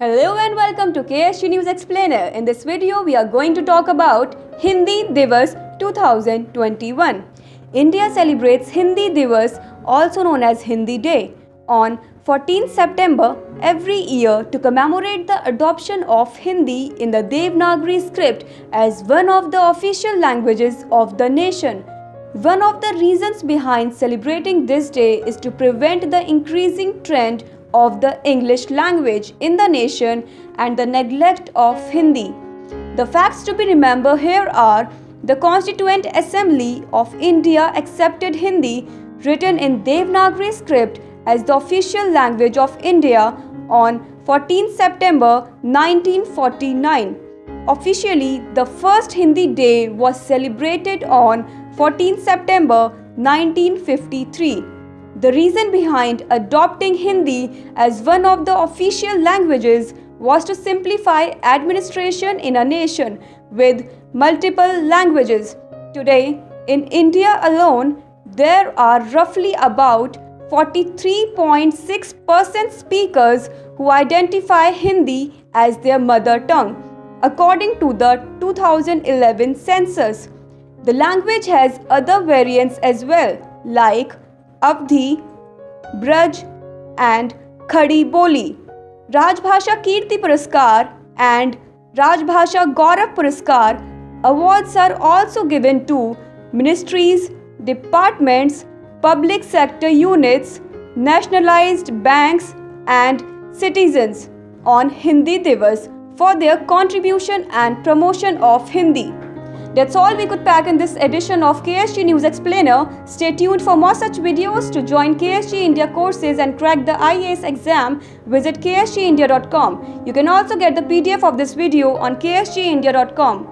Hello and welcome to KSG News Explainer. In this video, we are going to talk about Hindi Diwas 2021. India celebrates Hindi Diwas, also known as Hindi Day, on 14 September every year to commemorate the adoption of Hindi in the Devanagari script as one of the official languages of the nation. One of the reasons behind celebrating this day is to prevent the increasing trend of the English language in the nation and the neglect of Hindi. The facts to be remembered here are: the Constituent Assembly of India accepted Hindi, written in Devanagari script, as the official language of India on 14 September 1949. Officially, the first Hindi Day was celebrated on 14 September 1953. The reason behind adopting Hindi as one of the official languages was to simplify administration in a nation with multiple languages. Today, in India alone, there are roughly about 43.6% speakers who identify Hindi as their mother tongue, according to the 2011 census. The language has other variants as well, like Avdhi, Braj and Khadi Boli. Rajbhasha Kirti Puraskar and Rajbhasha Gaurav Puraskar awards are also given to ministries, departments, public sector units, nationalized banks and citizens on Hindi Diwas for their contribution and promotion of Hindi. That's all we could pack in this edition of KSG News Explainer. Stay tuned for more such videos. To join KSG India courses and crack the IAS exam, visit ksgindia.com. You can also get the PDF of this video on ksgindia.com.